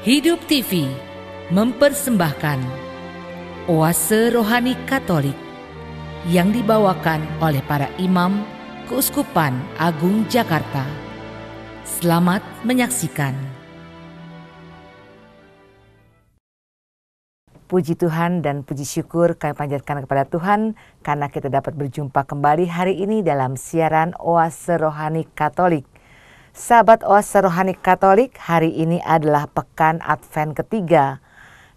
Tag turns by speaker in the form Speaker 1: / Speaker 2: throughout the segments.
Speaker 1: Hidup TV mempersembahkan Oase Rohani Katolik yang dibawakan oleh para imam Keuskupan Agung Jakarta. Selamat menyaksikan.
Speaker 2: Puji Tuhan dan puji syukur kami panjatkan kepada Tuhan karena kita dapat berjumpa kembali hari ini dalam siaran Oase Rohani Katolik. Sahabat Oase Rohani Katolik, hari ini adalah pekan Advent ketiga.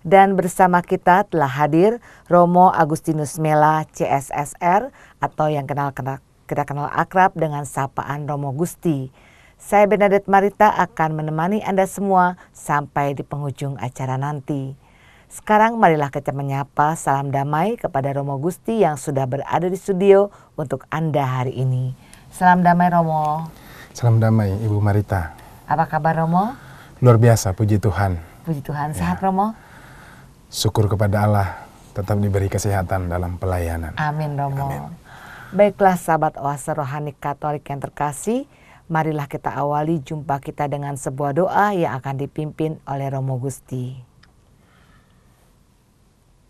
Speaker 2: Dan bersama kita telah hadir Romo Agustinus Mela CSSR atau yang kita kenal akrab dengan sapaan Romo Gusti. Saya Bernadette Marita akan menemani Anda semua sampai di penghujung acara nanti. Sekarang marilah kita menyapa salam damai kepada Romo Gusti yang sudah berada di studio untuk Anda hari ini. Salam damai Romo.
Speaker 3: Salam damai Ibu Marita.
Speaker 2: Apa kabar Romo?
Speaker 3: Luar biasa, puji Tuhan.
Speaker 2: Puji Tuhan, sehat Romo?
Speaker 3: Syukur kepada Allah, tetap diberi kesehatan dalam pelayanan.
Speaker 2: Amin Romo.
Speaker 3: Amin.
Speaker 2: Baiklah sahabat Oase Rohani Katolik yang terkasih, marilah kita awali jumpa kita dengan sebuah doa yang akan dipimpin oleh Romo Gusti.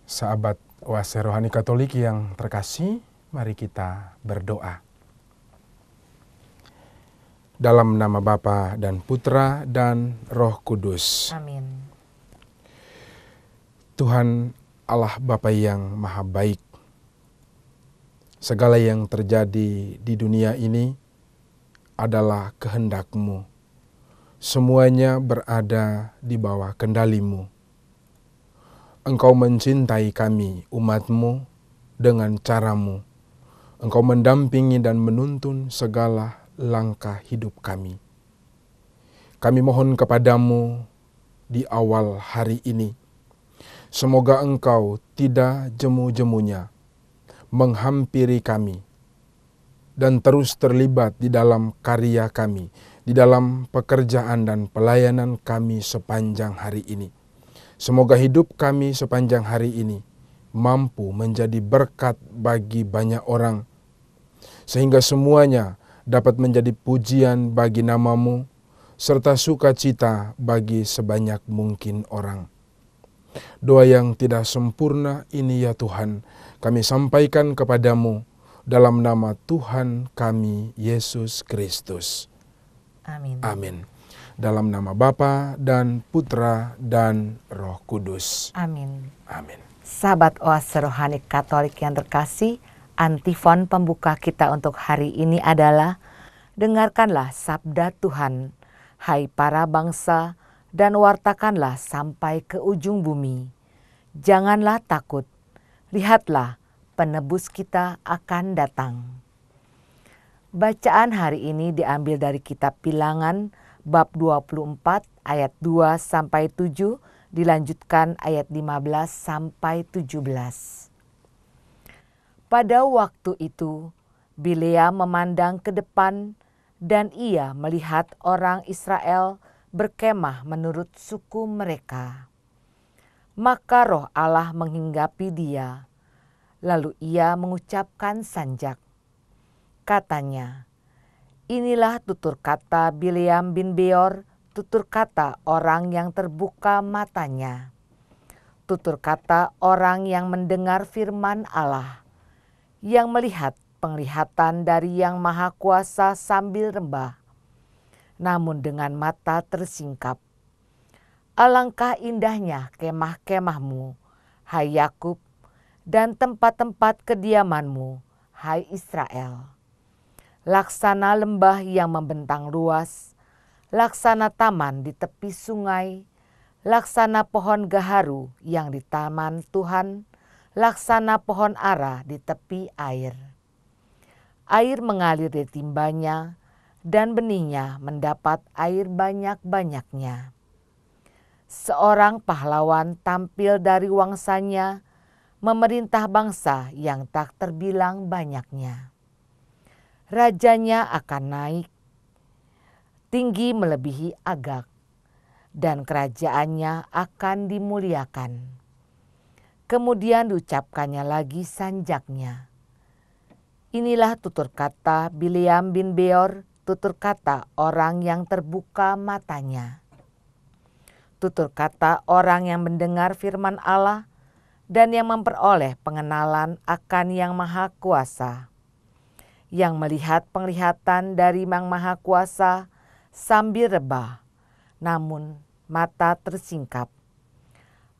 Speaker 3: Sahabat Oase Rohani Katolik yang terkasih, mari kita berdoa. Dalam nama Bapa dan Putra dan Roh Kudus.
Speaker 2: Amin.
Speaker 3: Tuhan Allah Bapa yang Maha Baik, segala yang terjadi di dunia ini adalah kehendak-Mu. Semuanya berada di bawah kendali-Mu. Engkau mencintai kami, umat-Mu, dengan cara-Mu. Engkau mendampingi dan menuntun segala langkah hidup kami. Kami mohon kepadamu di awal hari ini, semoga Engkau tidak jemu-jemunya menghampiri kami dan terus terlibat di dalam karya kami, di dalam pekerjaan dan pelayanan kami sepanjang hari ini. Semoga hidup kami sepanjang hari ini mampu menjadi berkat bagi banyak orang, sehingga semuanya dapat menjadi pujian bagi nama-Mu, serta sukacita bagi sebanyak mungkin orang. Doa yang tidak sempurna ini ya Tuhan, kami sampaikan kepadamu dalam nama Tuhan kami, Yesus Kristus.
Speaker 2: Amin.
Speaker 3: Amin. Dalam nama Bapa dan Putra dan Roh Kudus.
Speaker 2: Amin.
Speaker 3: Amin.
Speaker 2: Sahabat Oase Rohani Katolik yang terkasih, antifon pembuka kita untuk hari ini adalah, dengarkanlah sabda Tuhan, hai para bangsa, dan wartakanlah sampai ke ujung bumi. Janganlah takut, lihatlah penebus kita akan datang. Bacaan hari ini diambil dari kitab Bilangan bab 24 ayat 2-7, dilanjutkan ayat 15-17. Pada waktu itu, Bileam memandang ke depan dan ia melihat orang Israel berkemah menurut suku mereka. Maka roh Allah menghinggapi dia, lalu ia mengucapkan sanjak. Katanya, inilah tutur kata Bileam bin Beor, tutur kata orang yang terbuka matanya. Tutur kata orang yang mendengar firman Allah, yang melihat penglihatan dari Yang Maha Kuasa sambil rembah, namun dengan mata tersingkap. Alangkah indahnya kemah-kemahmu, hai Yakub, dan tempat-tempat kediamanmu, hai Israel. Laksana lembah yang membentang luas, laksana taman di tepi sungai, laksana pohon gaharu yang di taman Tuhan, laksana pohon ara di tepi air. Air mengalir di timbanya, dan benihnya mendapat air banyak-banyaknya. Seorang pahlawan tampil dari wangsanya, memerintah bangsa yang tak terbilang banyaknya. Rajanya akan naik, tinggi melebihi Agag, dan kerajaannya akan dimuliakan. Kemudian diucapkannya lagi sanjaknya. Inilah tutur kata Bileam bin Beor, tutur kata orang yang terbuka matanya. Tutur kata orang yang mendengar firman Allah dan yang memperoleh pengenalan akan Yang Maha Kuasa, yang melihat penglihatan dari Yang Maha Kuasa sambil rebah, namun mata tersingkap.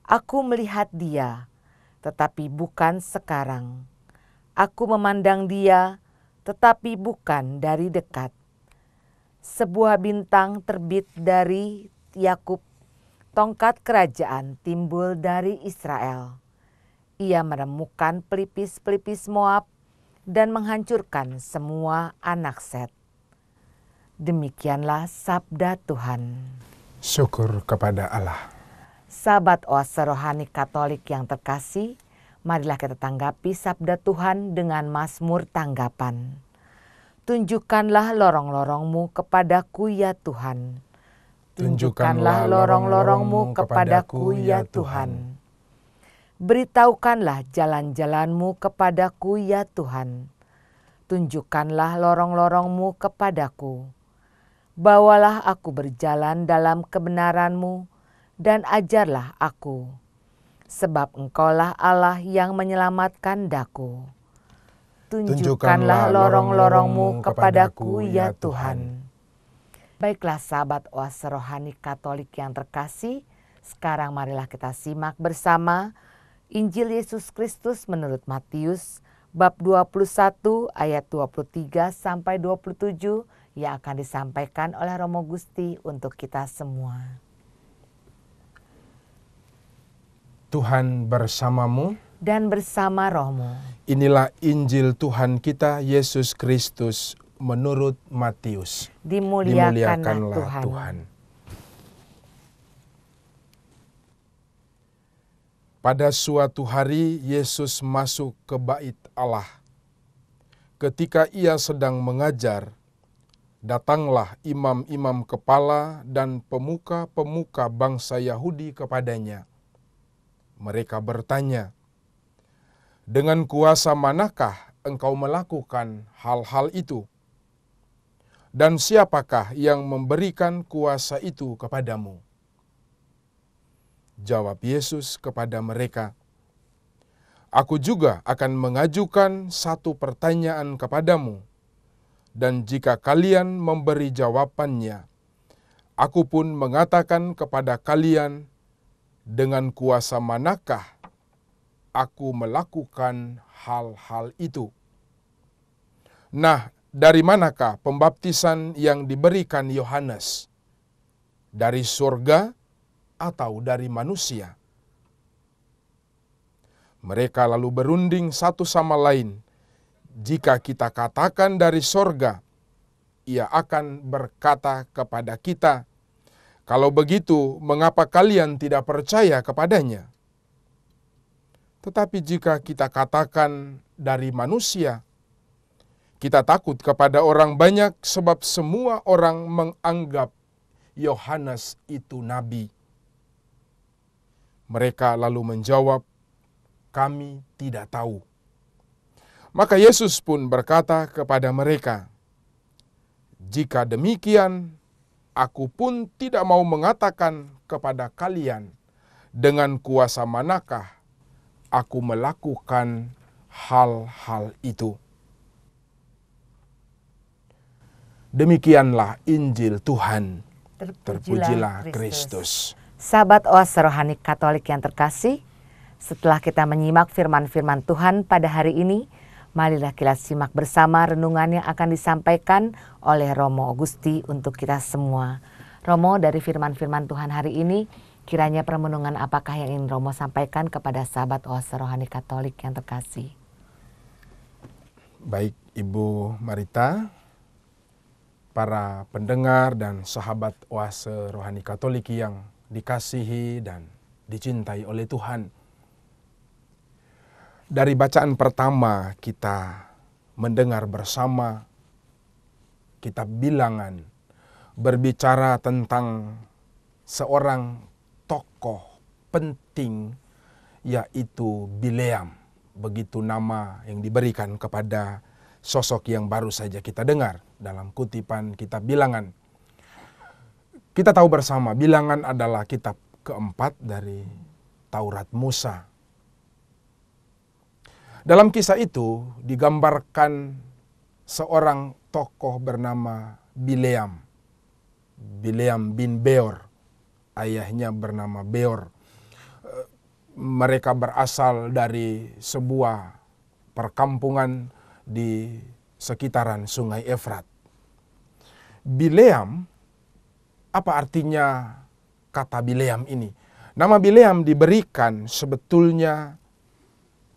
Speaker 2: Aku melihat Dia, tetapi bukan sekarang. Aku memandang Dia, tetapi bukan dari dekat. Sebuah bintang terbit dari Yakub, tongkat kerajaan timbul dari Israel. Ia menemukan pelipis-pelipis Moab dan menghancurkan semua anak Set. Demikianlah sabda Tuhan.
Speaker 3: Syukur kepada Allah.
Speaker 2: Sahabat Oase Rohani Katolik yang terkasih, marilah kita tanggapi sabda Tuhan dengan mazmur tanggapan. Tunjukkanlah lorong-lorong-Mu kepadaku ya Tuhan. Tunjukkanlah lorong-lorong-Mu kepadaku ya Tuhan. Beritahukanlah jalan-jalan-Mu kepadaku ya Tuhan. Tunjukkanlah lorong-lorong-Mu kepadaku. Bawalah aku berjalan dalam kebenaran-Mu dan ajarlah aku. Sebab Engkaulah Allah yang menyelamatkan daku. Tunjukkanlah lorong-lorong-Mu kepadaku ya Tuhan. Baiklah sahabat Oase Rohani Katolik yang terkasih, sekarang marilah kita simak bersama Injil Yesus Kristus menurut Matius bab 21 ayat 23 sampai 27 yang akan disampaikan oleh Romo Gusti untuk kita semua.
Speaker 3: Tuhan bersamamu
Speaker 2: Dan bersama rohmu.
Speaker 3: Inilah Injil Tuhan kita Yesus Kristus menurut Matius.
Speaker 2: Dimuliakanlah Tuhan.
Speaker 3: Pada suatu hari Yesus masuk ke bait Allah. Ketika ia sedang mengajar, datanglah imam-imam kepala dan pemuka-pemuka bangsa Yahudi kepadanya. Mereka bertanya, "Dengan kuasa manakah engkau melakukan hal-hal itu? Dan siapakah yang memberikan kuasa itu kepadamu?" Jawab Yesus kepada mereka, "Aku juga akan mengajukan satu pertanyaan kepadamu, dan jika kalian memberi jawabannya, aku pun mengatakan kepada kalian, dengan kuasa manakah aku melakukan hal-hal itu. Nah, dari manakah pembaptisan yang diberikan Yohanes? Dari surga atau dari manusia?" Mereka lalu berunding satu sama lain. "Jika kita katakan dari surga, ia akan berkata kepada kita, 'Kalau begitu, mengapa kalian tidak percaya kepadanya?' Tetapi jika kita katakan dari manusia, kita takut kepada orang banyak sebab semua orang menganggap Yohanes itu nabi." Mereka lalu menjawab, "Kami tidak tahu." Maka Yesus pun berkata kepada mereka, "Jika demikian, aku pun tidak mau mengatakan kepada kalian dengan kuasa manakah aku melakukan hal-hal itu." Demikianlah Injil Tuhan. Terpujilah Kristus.
Speaker 2: Sahabat Oase Rohani Katolik yang terkasih, setelah kita menyimak firman-firman Tuhan pada hari ini, marilah kita simak bersama renungan yang akan disampaikan oleh Romo Gusti untuk kita semua. Romo, dari firman-firman Tuhan hari ini, kiranya permenungan apakah yang ingin Romo sampaikan kepada sahabat Oase Rohani Katolik yang terkasih?
Speaker 3: Baik Ibu Marita, para pendengar dan sahabat Oase Rohani Katolik yang dikasihi dan dicintai oleh Tuhan. Dari bacaan pertama kita mendengar bersama kitab Bilangan berbicara tentang seorang tokoh penting, yaitu Bileam. Begitu nama yang diberikan kepada sosok yang baru saja kita dengar dalam kutipan kitab Bilangan. Kita tahu bersama Bilangan adalah kitab keempat dari Taurat Musa. Dalam kisah itu digambarkan seorang tokoh bernama Bileam. Bileam bin Beor, ayahnya bernama Beor. Mereka berasal dari sebuah perkampungan di sekitaran Sungai Efrat. Bileam, apa artinya kata Bileam ini? Nama Bileam diberikan sebetulnya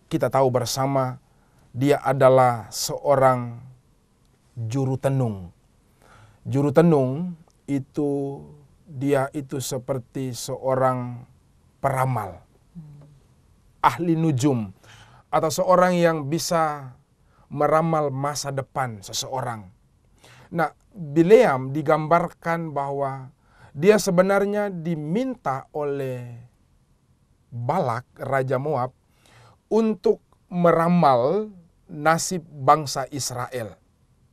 Speaker 3: kita tahu bersama dia adalah seorang juru tenung. Juru tenung itu dia itu seperti seorang peramal, ahli nujum, atau seorang yang bisa meramal masa depan seseorang. Nah, Bileam digambarkan bahwa dia sebenarnya diminta oleh Balak, Raja Moab, untuk meramal nasib bangsa Israel.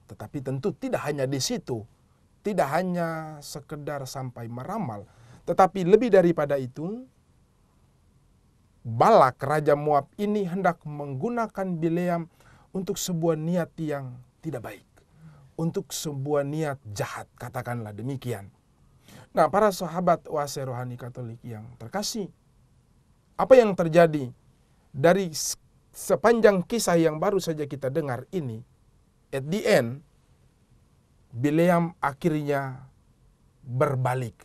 Speaker 3: Tetapi tentu tidak hanya di situ, tidak hanya sekedar sampai meramal, tetapi lebih daripada itu, Balak, Raja Moab ini hendak menggunakan Bileam untuk sebuah niat yang tidak baik, untuk sebuah niat jahat, katakanlah demikian. Nah, para sahabat oase rohani Katolik yang terkasih, apa yang terjadi dari sepanjang kisah yang baru saja kita dengar ini, at the end, Bileam akhirnya berbalik.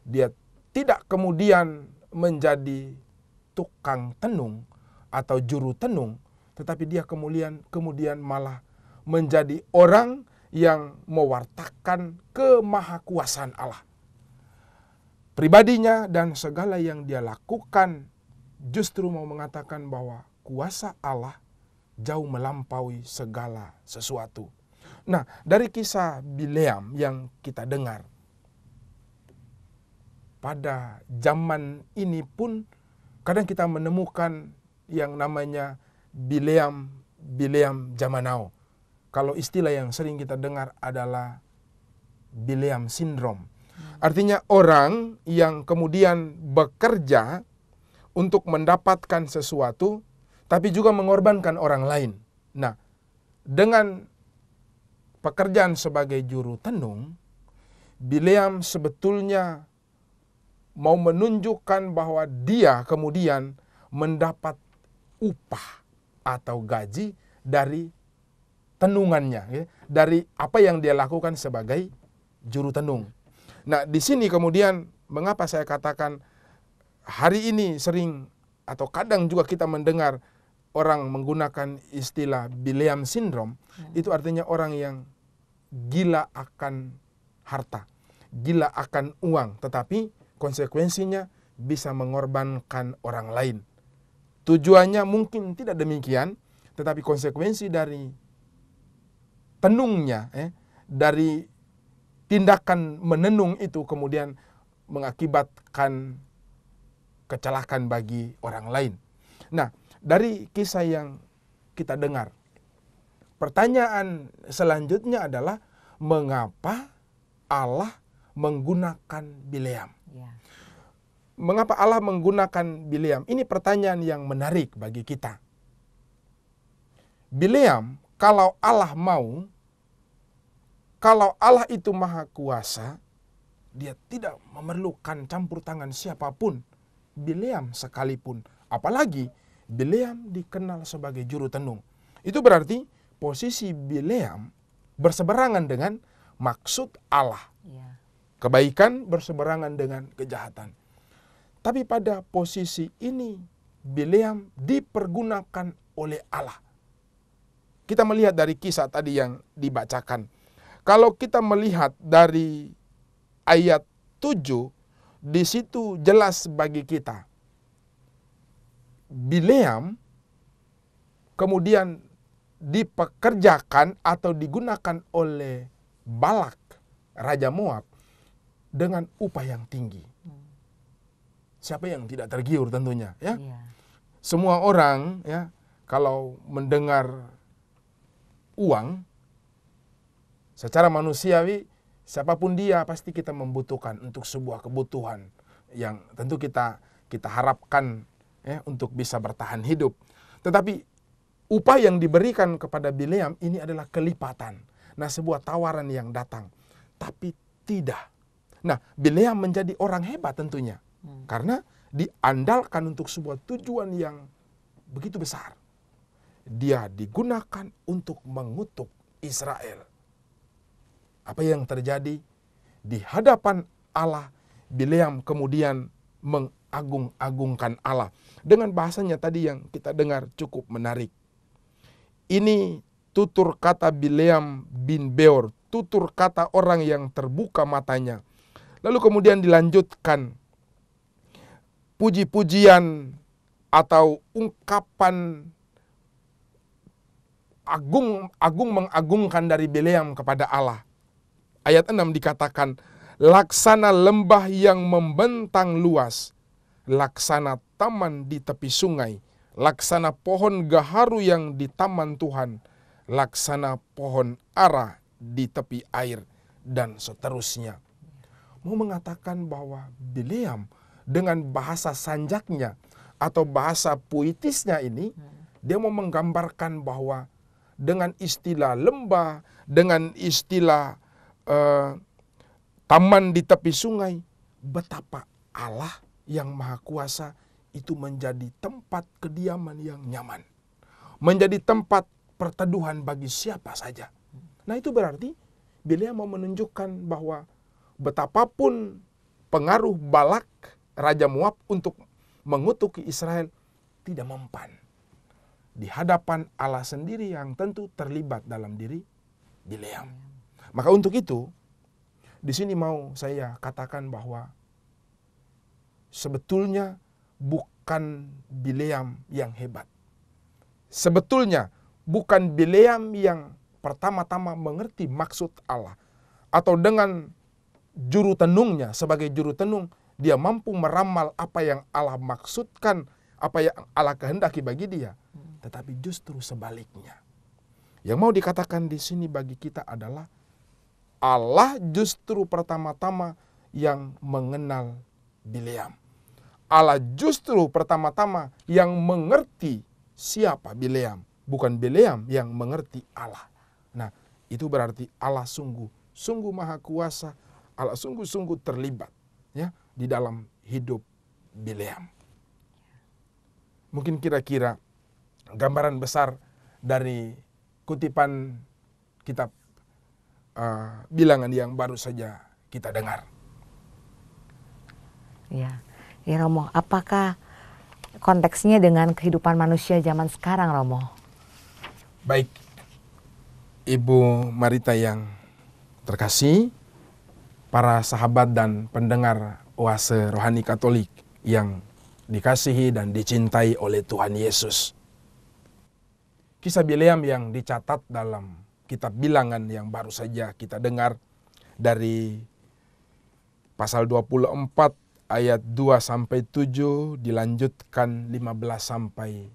Speaker 3: Dia tidak kemudian menjadi tukang tenung atau juru tenung, tetapi dia kemudian malah menjadi orang yang mewartakan kemahakuasaan Allah. Pribadinya dan segala yang dia lakukan justru mau mengatakan bahwa kuasa Allah jauh melampaui segala sesuatu. Nah, dari kisah Bileam yang kita dengar, pada zaman ini pun kadang kita menemukan yang namanya Bileam zaman now. Kalau istilah yang sering kita dengar adalah Bileam syndrome. Artinya orang yang kemudian bekerja untuk mendapatkan sesuatu, tapi juga mengorbankan orang lain. Nah, dengan pekerjaan sebagai juru tenung, Bileam sebetulnya mau menunjukkan bahwa dia kemudian mendapat upah atau gaji dari tenungannya, ya, dari apa yang dia lakukan sebagai juru tenung. Nah, di sini kemudian mengapa saya katakan hari ini sering atau kadang juga kita mendengar orang menggunakan istilah Bileam syndrome, itu artinya orang yang gila akan harta, gila akan uang, tetapi konsekuensinya bisa mengorbankan orang lain. Tujuannya mungkin tidak demikian, tetapi konsekuensi dari tenungnya, dari tindakan menenung itu kemudian mengakibatkan kecelakaan bagi orang lain. Nah, dari kisah yang kita dengar, pertanyaan selanjutnya adalah mengapa Allah menggunakan Bileam?
Speaker 2: Ya.
Speaker 3: Mengapa Allah menggunakan Bileam? Ini pertanyaan yang menarik bagi kita. Bileam, kalau Allah mau, kalau Allah itu maha kuasa, dia tidak memerlukan campur tangan siapapun, Bileam sekalipun. Apalagi Bileam dikenal sebagai juru tenung. Itu berarti posisi Bileam berseberangan dengan maksud Allah.
Speaker 2: Ya.
Speaker 3: Kebaikan berseberangan dengan kejahatan. Tapi pada posisi ini Bileam dipergunakan oleh Allah. Kita melihat dari kisah tadi yang dibacakan. Kalau kita melihat dari ayat 7, di situ jelas bagi kita. Bileam kemudian dipekerjakan atau digunakan oleh Balak, Raja Moab, dengan upah yang tinggi. Siapa yang tidak tergiur tentunya, ya?
Speaker 2: Ya.
Speaker 3: Semua orang, ya, kalau mendengar uang, secara manusiawi, siapapun dia pasti kita membutuhkan untuk sebuah kebutuhan yang tentu kita harapkan ya, untuk bisa bertahan hidup. Tetapi upah yang diberikan kepada Bileam ini adalah kelipatan. Nah, sebuah tawaran yang datang. Tapi tidak. Nah, Bileam menjadi orang hebat tentunya. Karena diandalkan untuk sebuah tujuan yang begitu besar. Dia digunakan untuk mengutuk Israel. Apa yang terjadi? Di hadapan Allah, Bileam kemudian mengagung-agungkan Allah. Dengan bahasanya tadi yang kita dengar cukup menarik. Ini tutur kata Bileam bin Beor, tutur kata orang yang terbuka matanya. Lalu kemudian dilanjutkan puji-pujian atau ungkapan agung mengagungkan dari Bileam kepada Allah. Ayat 6 dikatakan, laksana lembah yang membentang luas, laksana taman di tepi sungai, laksana pohon gaharu yang di taman Tuhan, laksana pohon ara di tepi air, dan seterusnya. Mau mengatakan bahwa Bileam dengan bahasa sanjaknya atau bahasa puitisnya ini, dia mau menggambarkan bahwa dengan istilah lembah, dengan istilah taman di tepi sungai, betapa Allah yang Maha Kuasa itu menjadi tempat kediaman yang nyaman. Menjadi tempat perteduhan bagi siapa saja. Nah, itu berarti Bileam mau menunjukkan bahwa betapapun pengaruh Balak, Raja Moab untuk mengutuki Israel tidak mempan. Di hadapan Allah sendiri yang tentu terlibat dalam diri Bileam. Maka untuk itu, di sini mau saya katakan bahwa sebetulnya bukan Bileam yang hebat. Sebetulnya bukan Bileam yang pertama-tama mengerti maksud Allah. Atau dengan juru tenungnya, sebagai juru tenung, dia mampu meramal apa yang Allah maksudkan, apa yang Allah kehendaki bagi dia. Tetapi justru sebaliknya. Yang mau dikatakan di sini bagi kita adalah Allah justru pertama-tama yang mengenal Bileam. Allah justru pertama-tama yang mengerti siapa Bileam. Bukan Bileam yang mengerti Allah. Nah, itu berarti Allah sungguh Maha Kuasa. Allah sungguh terlibat ya di dalam hidup Bileam. Mungkin kira-kira gambaran besar dari kutipan kitab Bilangan yang baru saja kita dengar.
Speaker 2: Ya, Romo, apakah konteksnya dengan kehidupan manusia zaman sekarang, Romo?
Speaker 3: Baik, Ibu Marita yang terkasih, para sahabat dan pendengar Oase Rohani Katolik yang dikasihi dan dicintai oleh Tuhan Yesus. Kisah Bileam yang dicatat dalam kitab Bilangan yang baru saja kita dengar dari pasal 24 ayat 2-7 dilanjutkan 15-17.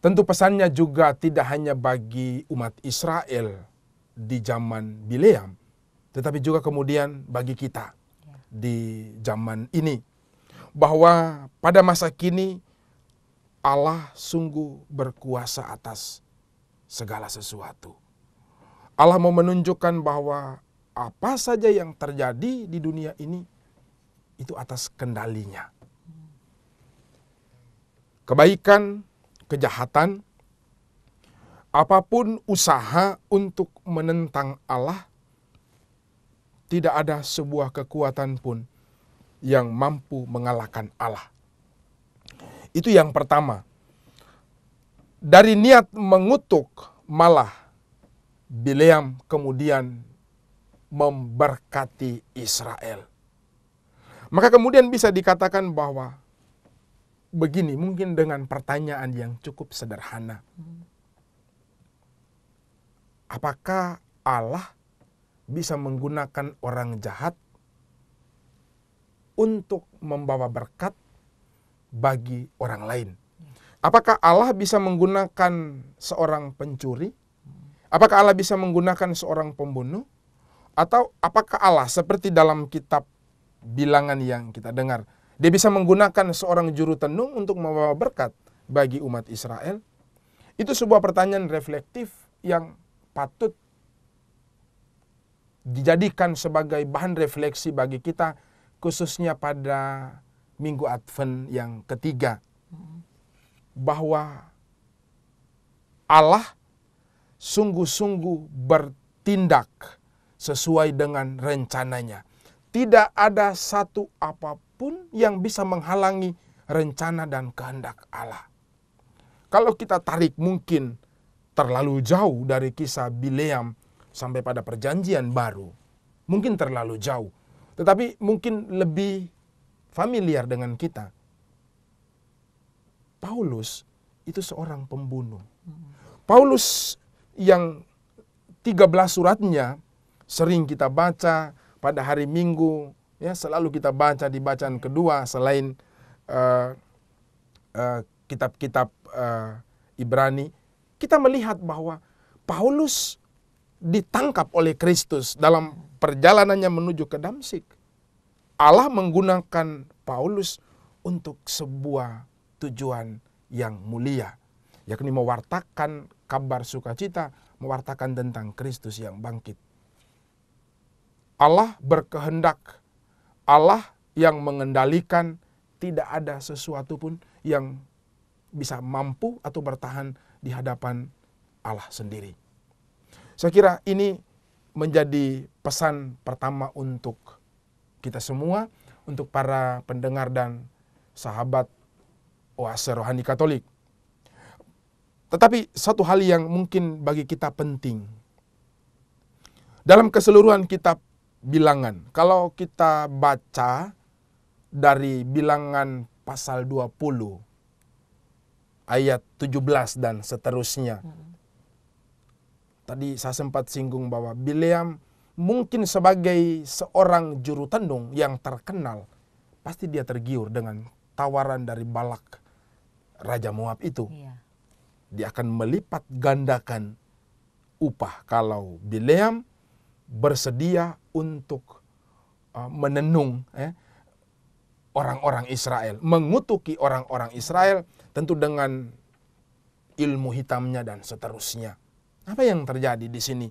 Speaker 3: Tentu pesannya juga tidak hanya bagi umat Israel di zaman Bileam, tetapi juga kemudian bagi kita di zaman ini. Bahwa pada masa kini Allah sungguh berkuasa atas segala sesuatu. Allah mau menunjukkan bahwa apa saja yang terjadi di dunia ini itu atas kendalinya. Kebaikan, kejahatan, apapun usaha untuk menentang Allah, tidak ada sebuah kekuatan pun yang mampu mengalahkan Allah. Itu yang pertama. Dari niat mengutuk, malah Bileam kemudian memberkati Israel. Maka kemudian bisa dikatakan bahwa begini, mungkin dengan pertanyaan yang cukup sederhana. Apakah Allah bisa menggunakan orang jahat untuk membawa berkat bagi orang lain? Apakah Allah bisa menggunakan seorang pencuri? Apakah Allah bisa menggunakan seorang pembunuh? Atau apakah Allah seperti dalam kitab bilangan yang kita dengar. Dia bisa menggunakan seorang juru tenung untuk membawa berkat bagi umat Israel. Itu sebuah pertanyaan reflektif yang patut dijadikan sebagai bahan refleksi bagi kita, khususnya pada Minggu Advent yang ketiga. Bahwa Allah sungguh-sungguh bertindak sesuai dengan rencananya. Tidak ada satu apapun yang bisa menghalangi rencana dan kehendak Allah. Kalau kita tarik mungkin terlalu jauh dari kisah Bileam sampai pada perjanjian baru, mungkin terlalu jauh. Tetapi mungkin lebih familiar dengan kita. Paulus itu seorang pembunuh. Paulus yang 13 suratnya sering kita baca pada hari Minggu, ya selalu kita baca di bacaan kedua selain kitab-kitab Ibrani, kita melihat bahwa Paulus ditangkap oleh Kristus dalam perjalanannya menuju ke Damsyik. Allah menggunakan Paulus untuk sebuah tujuan yang mulia, yakni mewartakan kabar sukacita, mewartakan tentang Kristus yang bangkit. Allah berkehendak, Allah yang mengendalikan, tidak ada sesuatu pun yang bisa mampu atau bertahan di hadapan Allah sendiri. Saya kira ini menjadi pesan pertama untuk kita semua, untuk para pendengar dan sahabat Oase Rohani Katolik. Tetapi satu hal yang mungkin bagi kita penting. Dalam keseluruhan kitab Bilangan, kalau kita baca dari Bilangan pasal 20, ayat 17 dan seterusnya. Tadi saya sempat singgung bahwa Bileam mungkin sebagai seorang juru tenung yang terkenal, pasti dia tergiur dengan tawaran dari Balak, Raja Moab itu.
Speaker 2: Iya.
Speaker 3: Dia akan melipat gandakan upah kalau Bileam bersedia untuk menenung orang-orang Israel, mengutuki orang-orang Israel, tentu dengan ilmu hitamnya dan seterusnya. Apa yang terjadi di sini?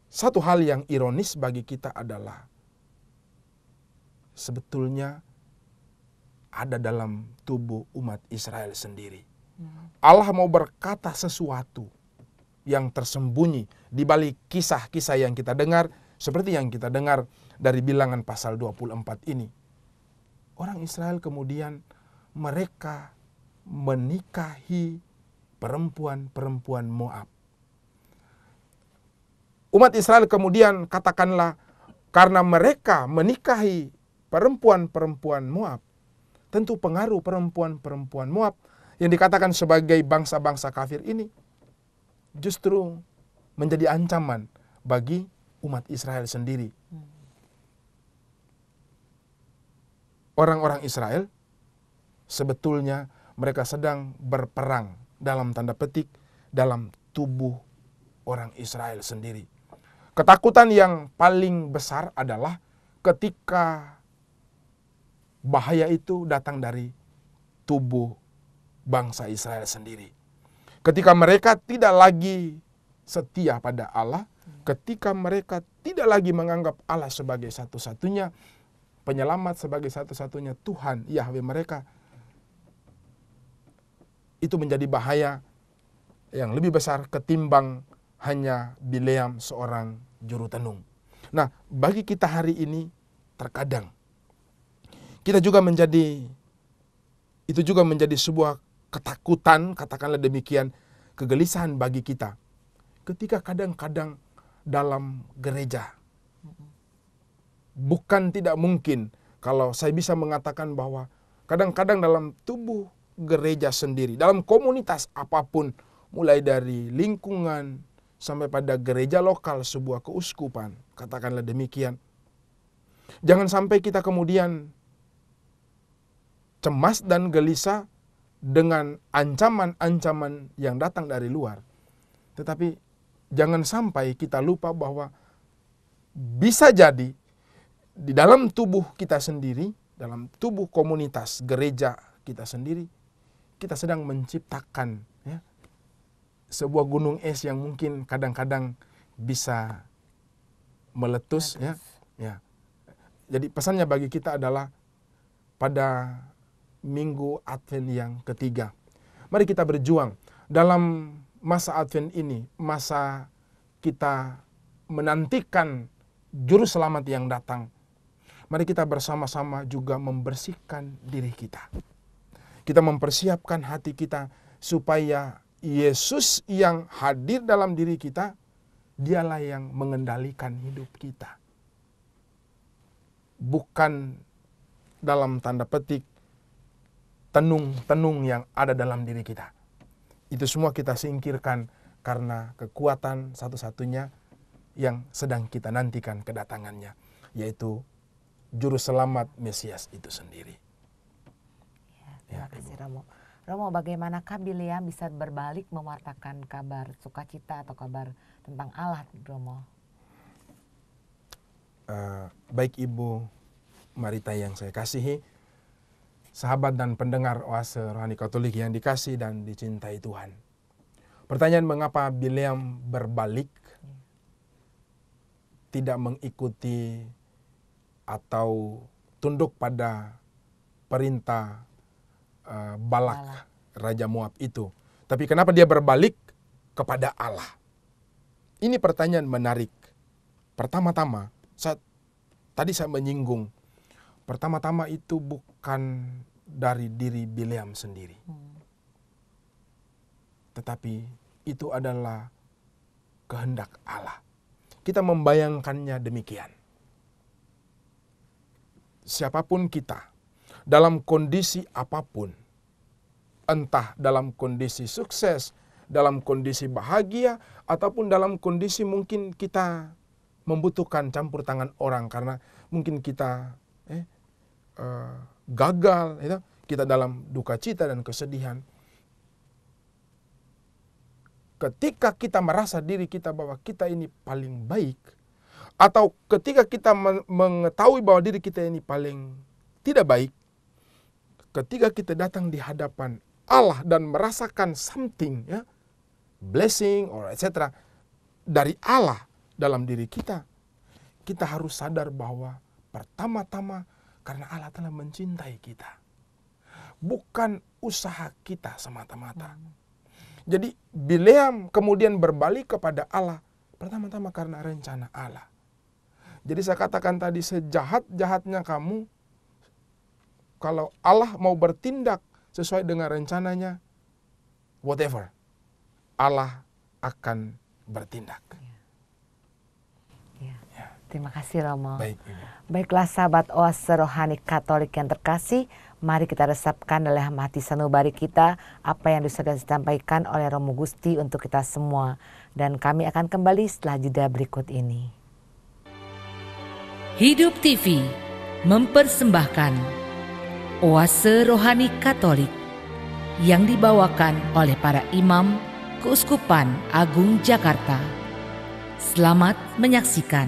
Speaker 3: Satu hal yang ironis bagi kita adalah sebetulnya ada dalam tubuh umat Israel sendiri. Allah mau berkata sesuatu yang tersembunyi di balik kisah-kisah yang kita dengar, seperti yang kita dengar dari Bilangan pasal 24 ini. Orang Israel kemudian mereka menikahi perempuan-perempuan Moab. Umat Israel kemudian katakanlah karena mereka menikahi perempuan-perempuan Moab, tentu pengaruh perempuan-perempuan Moab yang dikatakan sebagai bangsa-bangsa kafir ini justru menjadi ancaman bagi umat Israel sendiri. Orang-orang Israel sebetulnya mereka sedang berperang dalam tanda petik dalam tubuh orang Israel sendiri. Ketakutan yang paling besar adalah ketika bahaya itu datang dari tubuh bangsa Israel sendiri. Ketika mereka tidak lagi setia pada Allah, ketika mereka tidak lagi menganggap Allah sebagai satu-satunya penyelamat, sebagai satu-satunya Tuhan Yahweh mereka, itu menjadi bahaya yang lebih besar ketimbang hanya Bileam seorang juru tenung. Nah, bagi kita hari ini terkadang kita juga itu juga menjadi sebuah ketakutan, katakanlah demikian, kegelisahan bagi kita. Ketika kadang-kadang dalam gereja, bukan tidak mungkin kalau saya bisa mengatakan bahwa kadang-kadang dalam tubuh gereja sendiri, dalam komunitas apapun, mulai dari lingkungan sampai pada gereja lokal sebuah keuskupan, katakanlah demikian. Jangan sampai kita kemudian cemas dan gelisah dengan ancaman-ancaman yang datang dari luar. Tetapi jangan sampai kita lupa bahwa bisa jadi di dalam tubuh kita sendiri, dalam tubuh komunitas gereja kita sendiri, kita sedang menciptakan ya, sebuah gunung es yang mungkin kadang-kadang bisa meletus. Ya. Jadi pesannya bagi kita adalah pada minggu Advent yang ketiga, mari kita berjuang dalam masa Advent ini, masa kita menantikan Juru Selamat yang datang. Mari kita bersama-sama juga membersihkan diri kita. Kita mempersiapkan hati kita supaya Yesus yang hadir dalam diri kita, dialah yang mengendalikan hidup kita. Bukan dalam tanda petik tenung-tenung yang ada dalam diri kita. Itu semua kita singkirkan karena kekuatan satu-satunya yang sedang kita nantikan kedatangannya, yaitu Juru Selamat Mesias itu sendiri.
Speaker 2: Terima kasih Romo. Romo, bagaimanakah Bileam bisa berbalik mewartakan kabar sukacita atau kabar tentang Allah, Romo?
Speaker 3: Baik Ibu Marita yang saya kasihi, sahabat dan pendengar Oase Rohani Katolik yang dikasih dan dicintai Tuhan. Pertanyaan mengapa Bileam berbalik, tidak mengikuti atau tunduk pada perintah Balak, Raja Moab itu. Tapi kenapa dia berbalik kepada Allah? Ini pertanyaan menarik. Pertama-tama, tadi saya menyinggung, pertama-tama itu bukan dari diri Bileam sendiri. Tetapi itu adalah kehendak Allah. Kita membayangkannya demikian. Siapapun kita, dalam kondisi apapun, entah dalam kondisi sukses, dalam kondisi bahagia, ataupun dalam kondisi mungkin kita membutuhkan campur tangan orang karena mungkin kita gagal, kita dalam duka cita dan kesedihan. Ketika kita merasa diri kita bahwa kita ini paling baik, atau ketika kita mengetahui bahwa diri kita ini paling tidak baik, ketika kita datang di hadapan Allah dan merasakan something, blessing or etc. dari Allah dalam diri kita, kita harus sadar bahwa pertama-tama karena Allah telah mencintai kita. Bukan usaha kita semata-mata. Jadi Bileam kemudian berbalik kepada Allah pertama-tama karena rencana Allah. Jadi saya katakan tadi, sejahat-jahatnya kamu, kalau Allah mau bertindak sesuai dengan rencananya, whatever, Allah akan bertindak.
Speaker 2: Terima kasih Romo.
Speaker 3: Baik, Ibu.
Speaker 2: Baiklah sahabat Oase Rohani Katolik yang terkasih, mari kita resapkan dalam hati sanubari kita apa yang sudah disampaikan oleh Romo Gusti untuk kita semua. Dan kami akan kembali setelah jeda berikut ini.
Speaker 1: Hidup TV mempersembahkan Oase Rohani Katolik yang dibawakan oleh para imam Keuskupan Agung Jakarta. Selamat menyaksikan.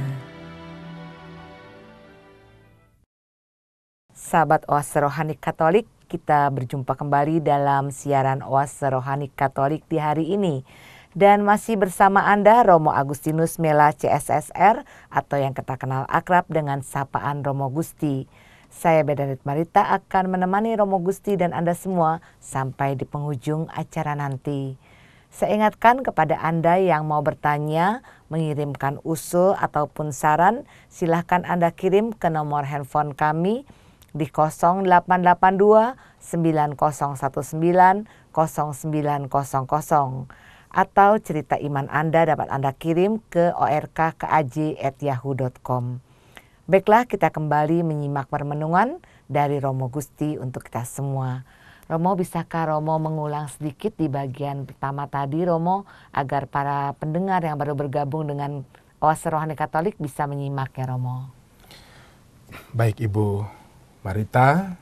Speaker 2: Sahabat Oase Rohani Katolik, kita berjumpa kembali dalam siaran Oase Rohani Katolik di hari ini. Dan masih bersama Anda Romo Agustinus Mela CSSR atau yang kita kenal akrab dengan sapaan Romo Gusti. Saya Bedanit Marita akan menemani Romo Gusti dan Anda semua sampai di penghujung acara nanti. Saya ingatkan kepada Anda yang mau bertanya, mengirimkan usul ataupun saran, silahkan Anda kirim ke nomor handphone kami di 0882 9019 0900 atau cerita iman Anda dapat Anda kirim ke orkkaj@yahoo.com. Baiklah, kita kembali menyimak permenungan dari Romo Gusti untuk kita semua. Romo, bisakah Romo mengulang sedikit di bagian pertama tadi Romo, agar para pendengar yang baru bergabung dengan Oase Rohani Katolik bisa menyimak ya Romo.
Speaker 3: Baik Ibu Marita,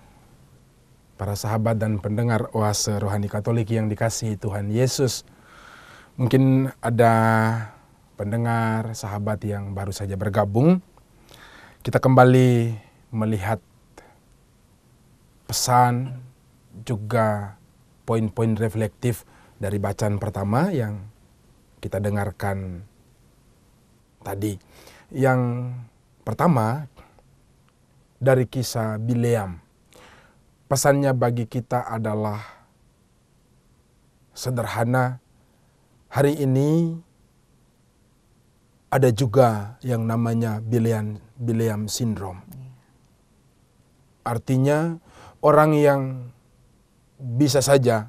Speaker 3: para sahabat dan pendengar Oase Rohani Katolik yang dikasihi Tuhan Yesus. Mungkin ada pendengar sahabat yang baru saja bergabung. Kita kembali melihat pesan juga poin-poin reflektif dari bacaan pertama yang kita dengarkan tadi. Yang pertama dari kisah Bileam. Pesannya bagi kita adalah sederhana. Hari ini ada juga yang namanya Bileam syndrome. Artinya orang yang bisa saja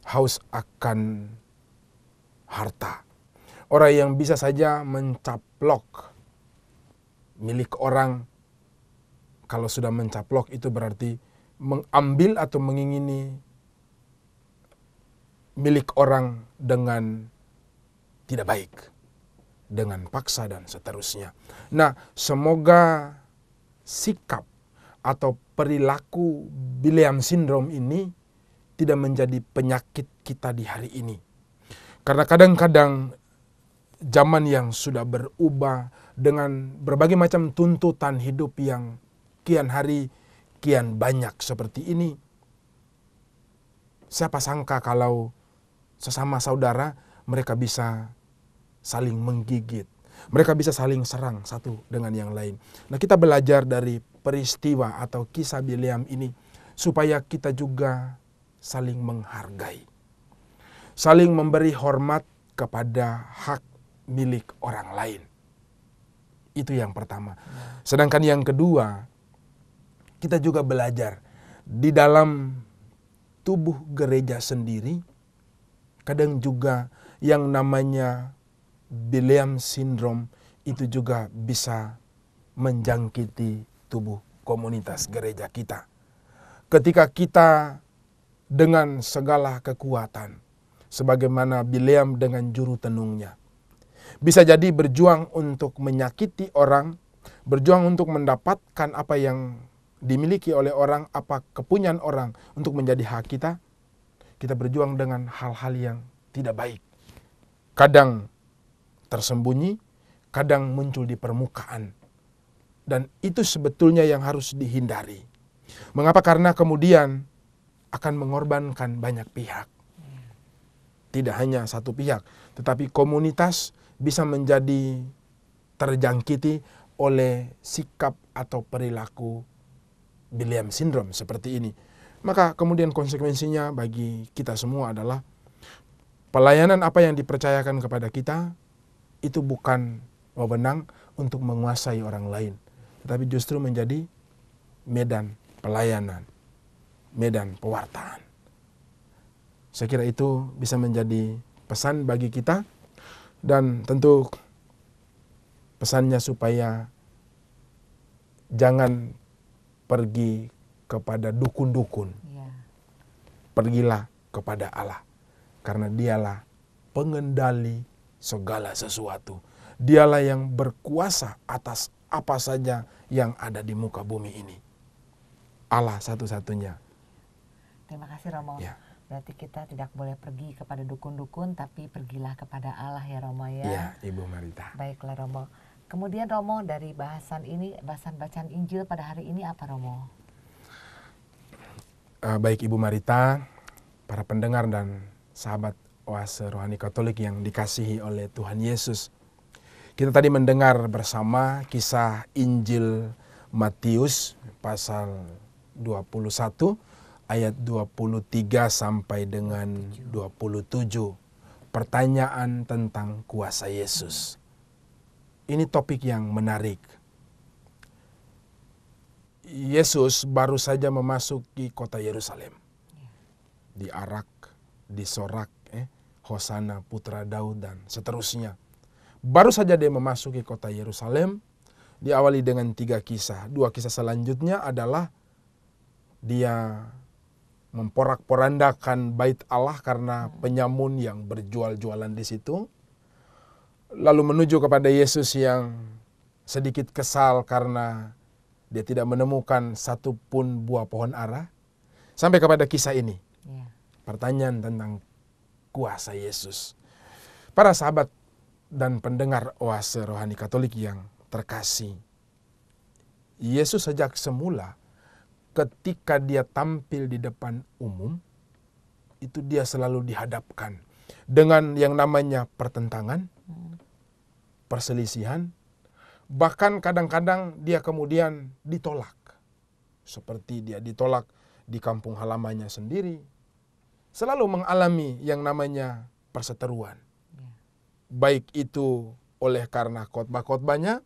Speaker 3: haus akan harta. Orang yang bisa saja mencaplok milik orang. Kalau sudah mencaplok itu berarti mengambil atau mengingini milik orang dengan tidak baik, dengan paksa dan seterusnya. Nah, semoga sikap atau perilaku Bileam syndrome ini tidak menjadi penyakit kita di hari ini. Karena kadang-kadang zaman yang sudah berubah dengan berbagai macam tuntutan hidup yang kian hari kian banyak seperti ini. Siapa sangka kalau sesama saudara mereka bisa saling menggigit. Mereka bisa saling serang satu dengan yang lain. Nah, kita belajar dari peristiwa atau kisah Bileam ini supaya kita juga saling menghargai. Saling memberi hormat kepada hak milik orang lain. Itu yang pertama. Sedangkan yang kedua, kita juga belajar di dalam tubuh gereja sendiri, kadang juga yang namanya Bileam syndrome itu juga bisa menjangkiti tubuh komunitas gereja kita. Ketika kita dengan segala kekuatan, sebagaimana Bileam dengan juru tenungnya, bisa jadi berjuang untuk menyakiti orang, berjuang untuk mendapatkan apa yang dimiliki oleh orang, apa kepunyaan orang untuk menjadi hak kita. Kita berjuang dengan hal-hal yang tidak baik. Kadang tersembunyi, kadang muncul di permukaan. Dan itu sebetulnya yang harus dihindari. Mengapa? Karena kemudian akan mengorbankan banyak pihak. Tidak hanya satu pihak, tetapi komunitas bisa menjadi terjangkiti oleh sikap atau perilaku Bileam syndrome seperti ini. Maka kemudian konsekuensinya bagi kita semua adalah pelayanan apa yang dipercayakan kepada kita itu bukan wewenang untuk menguasai orang lain, tetapi justru menjadi medan pelayanan, medan pewartaan. Saya kira itu bisa menjadi pesan bagi kita, dan tentu pesannya supaya jangan pergi kepada dukun-dukun.
Speaker 2: Ya.
Speaker 3: Pergilah kepada Allah, karena dialah pengendali segala sesuatu. Dialah yang berkuasa atas apa saja yang ada di muka bumi ini. Allah satu-satunya.
Speaker 2: Terima kasih Romo.
Speaker 3: Ya.
Speaker 2: Berarti kita tidak boleh pergi kepada dukun-dukun, tapi pergilah kepada Allah ya Romo ya.
Speaker 3: Ya, Ibu Marita.
Speaker 2: Baiklah Romo. Kemudian Romo, dari bahasan ini, bahasan bacaan Injil pada hari ini apa Romo?
Speaker 3: Baik Ibu Marita, para pendengar dan sahabat Oase Rohani Katolik yang dikasihi oleh Tuhan Yesus. Kita tadi mendengar bersama kisah Injil Matius pasal 21 ayat 23 sampai dengan 27. Pertanyaan tentang kuasa Yesus. Ini topik yang menarik. Yesus baru saja memasuki kota Yerusalem. Diarak, disorak, Hosana putra Daud dan seterusnya. Baru saja dia memasuki kota Yerusalem, diawali dengan 3 kisah. 2 kisah selanjutnya adalah dia memporak-porandakan bait Allah karena penyamun yang berjual-jualan di situ. Lalu menuju kepada Yesus yang sedikit kesal karena dia tidak menemukan satupun buah pohon ara. Sampai kepada kisah ini. Pertanyaan tentang kuasa Yesus. Para sahabat dan pendengar Oase Rohani Katolik yang terkasih, Yesus sejak semula ketika dia tampil di depan umum, itu dia selalu dihadapkan dengan yang namanya pertentangan, perselisihan, bahkan kadang-kadang dia kemudian ditolak. Seperti dia ditolak di kampung halamannya sendiri, selalu mengalami yang namanya perseteruan. Baik itu oleh karena khotbah-khotbahnya,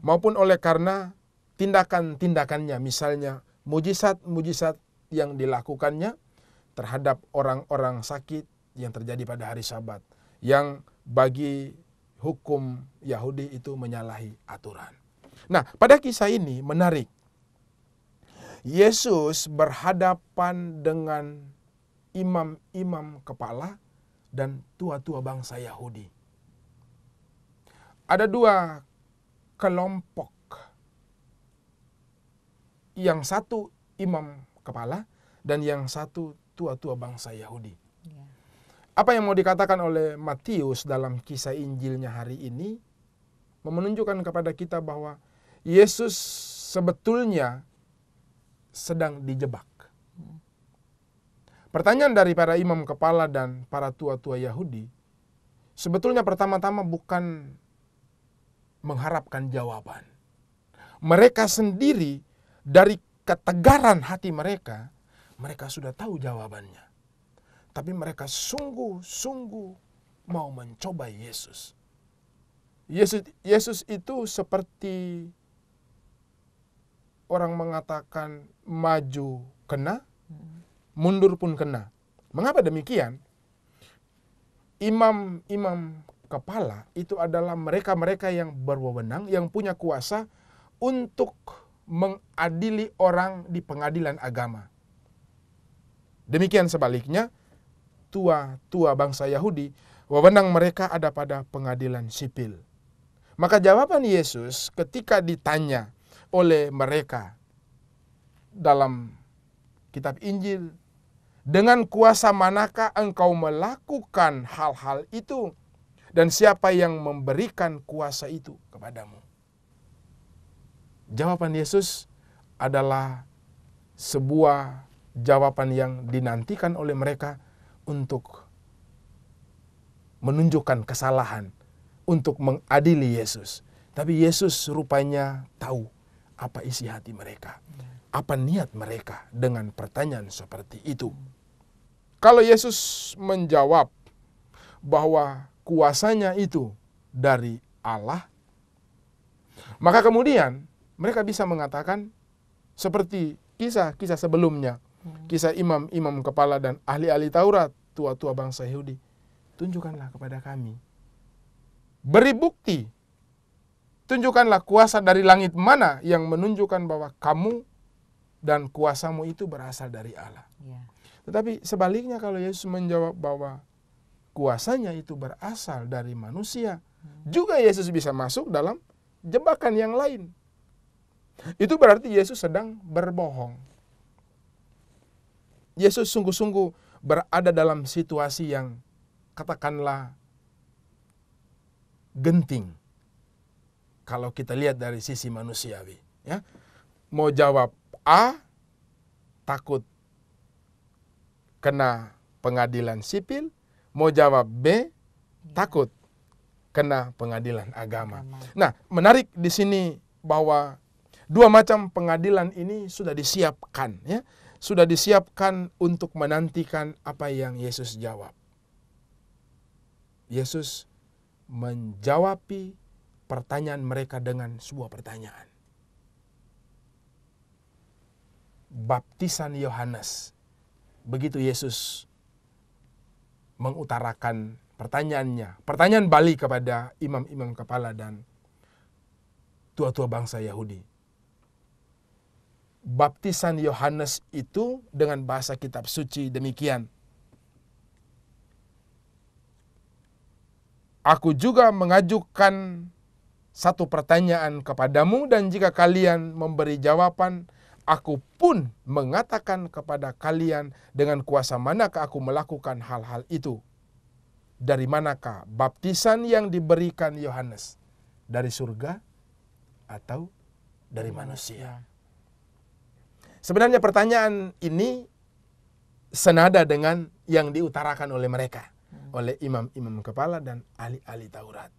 Speaker 3: maupun oleh karena tindakan-tindakannya, misalnya mujizat-mujizat yang dilakukannya terhadap orang-orang sakit yang terjadi pada hari Sabat, yang bagi hukum Yahudi itu menyalahi aturan. Nah, pada kisah ini menarik. Yesus berhadapan dengan imam-imam kepala dan tua-tua bangsa Yahudi. Ada dua kelompok. Yang satu imam kepala dan yang satu tua-tua bangsa Yahudi. Apa yang mau dikatakan oleh Matius dalam kisah Injilnya hari ini menunjukkan kepada kita bahwa Yesus sebetulnya sedang dijebak. Pertanyaan dari para imam kepala dan para tua-tua Yahudi sebetulnya pertama-tama bukan mengharapkan jawaban. Mereka sendiri dari ketegaran hati mereka, mereka sudah tahu jawabannya. Tapi mereka sungguh-sungguh mau mencoba Yesus. Yesus itu seperti orang mengatakan maju kena, mundur pun kena. Mengapa demikian? Imam-imam kepala itu adalah mereka-mereka yang berwenang, yang punya kuasa untuk mengadili orang di pengadilan agama. Demikian sebaliknya, tua-tua bangsa Yahudi, wewenang mereka ada pada pengadilan sipil. Maka jawaban Yesus ketika ditanya oleh mereka dalam kitab Injil, dengan kuasa manakah engkau melakukan hal-hal itu? Dan siapa yang memberikan kuasa itu kepadamu? Jawaban Yesus adalah sebuah jawaban yang dinantikan oleh mereka untuk menunjukkan kesalahan, untuk mengadili Yesus. Tapi Yesus rupanya tahu apa isi hati mereka, apa niat mereka dengan pertanyaan seperti itu. Kalau Yesus menjawab bahwa kuasanya itu dari Allah, maka kemudian mereka bisa mengatakan seperti kisah-kisah sebelumnya, kisah imam-imam kepala dan ahli-ahli Taurat, tua-tua bangsa Yahudi. Tunjukkanlah kepada kami, beri bukti, tunjukkanlah kuasa dari langit mana yang menunjukkan bahwa kamu dan kuasamu itu berasal dari Allah. Tetapi sebaliknya kalau Yesus menjawab bahwa kuasanya itu berasal dari manusia, juga Yesus bisa masuk dalam jebakan yang lain. Itu berarti Yesus sedang berbohong. Yesus sungguh-sungguh berada dalam situasi yang katakanlah genting. Kalau kita lihat dari sisi manusiawi, ya. Mau jawab A, takut kena pengadilan sipil. Mau jawab B, takut kena pengadilan agama. Nah, menarik di sini bahwa dua macam pengadilan ini sudah disiapkan, ya. Sudah disiapkan untuk menantikan apa yang Yesus jawab. Yesus menjawabi pertanyaan mereka dengan sebuah pertanyaan. Baptisan Yohanes. Begitu Yesus mengutarakan pertanyaannya. Pertanyaan balik kepada imam-imam kepala dan tua-tua bangsa Yahudi. Baptisan Yohanes itu dengan bahasa kitab suci demikian. Aku juga mengajukan satu pertanyaan kepadamu, dan jika kalian memberi jawaban, aku pun mengatakan kepada kalian dengan kuasa manakah aku melakukan hal-hal itu. Dari manakah baptisan yang diberikan Yohanes? Dari surga atau dari manusia. Sebenarnya pertanyaan ini senada dengan yang diutarakan oleh mereka, oleh imam-imam kepala dan ahli-ahli Taurat.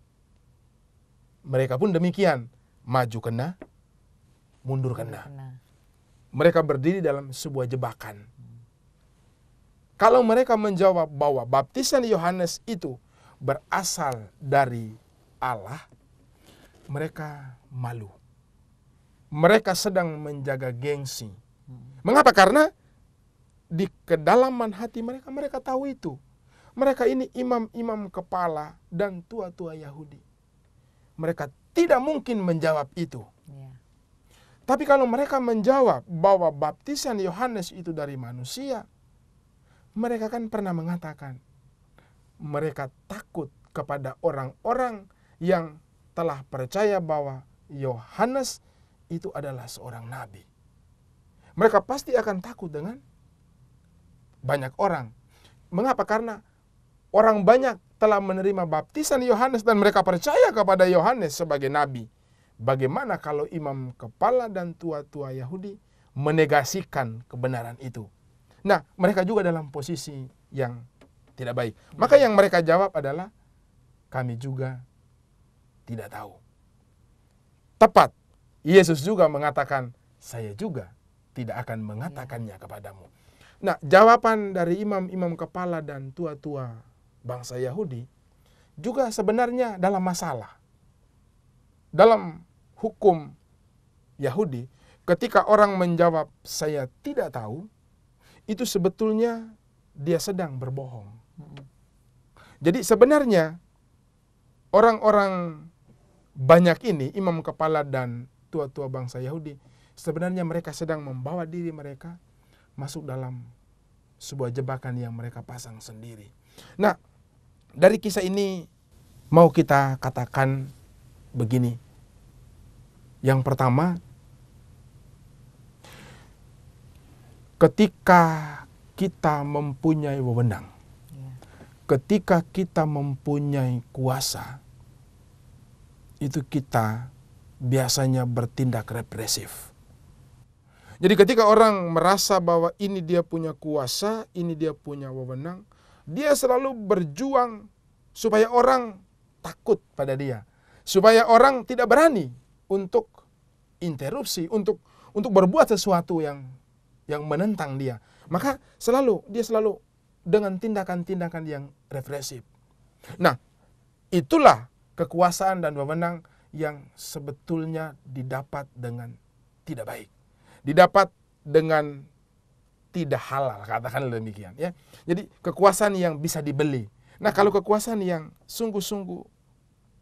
Speaker 3: Mereka pun demikian, maju kena, mundur kena. Mereka berdiri dalam sebuah jebakan. Kalau mereka menjawab bahwa baptisan Yohanes itu berasal dari Allah, mereka malu. Mereka sedang menjaga gengsi. Mengapa? Karena di kedalaman hati mereka, mereka tahu itu. Mereka ini imam-imam kepala dan tua-tua Yahudi. Mereka tidak mungkin menjawab itu. Tapi kalau mereka menjawab bahwa baptisan Yohanes itu dari manusia, mereka kan pernah mengatakan, mereka takut kepada orang-orang yang telah percaya bahwa Yohanes itu adalah seorang nabi. Mereka pasti akan takut dengan banyak orang. Mengapa? Karena orang banyak telah menerima baptisan Yohanes dan mereka percaya kepada Yohanes sebagai nabi. Bagaimana kalau imam kepala dan tua-tua Yahudi menegasikan kebenaran itu? Nah, mereka juga dalam posisi yang tidak baik. Maka yang mereka jawab adalah, kami juga tidak tahu. Tepat, Yesus juga mengatakan, saya juga tidak akan mengatakannya kepadamu. Nah, jawaban dari imam-imam kepala dan tua-tua bangsa Yahudi juga sebenarnya dalam masalah. Dalam hukum Yahudi, ketika orang menjawab saya tidak tahu, itu sebetulnya dia sedang berbohong. Jadi sebenarnya orang-orang banyak ini, imam kepala dan tua-tua bangsa Yahudi, sebenarnya mereka sedang membawa diri mereka masuk dalam sebuah jebakan yang mereka pasang sendiri. Nah, dari kisah ini mau kita katakan begini. Yang pertama, ketika kita mempunyai wewenang, ketika kita mempunyai kuasa, itu kita biasanya bertindak represif. Jadi ketika orang merasa bahwa ini dia punya kuasa, ini dia punya wewenang, dia selalu berjuang supaya orang takut pada dia. Supaya orang tidak berani untuk interupsi, untuk berbuat sesuatu yang menentang dia. Maka dia selalu dengan tindakan-tindakan yang represif. Nah, itulah kekuasaan dan wewenang yang sebetulnya didapat dengan tidak baik. Didapat dengan tidak halal, katakanlah demikian. Ya. Jadi kekuasaan yang bisa dibeli. Nah, kalau kekuasaan yang sungguh-sungguh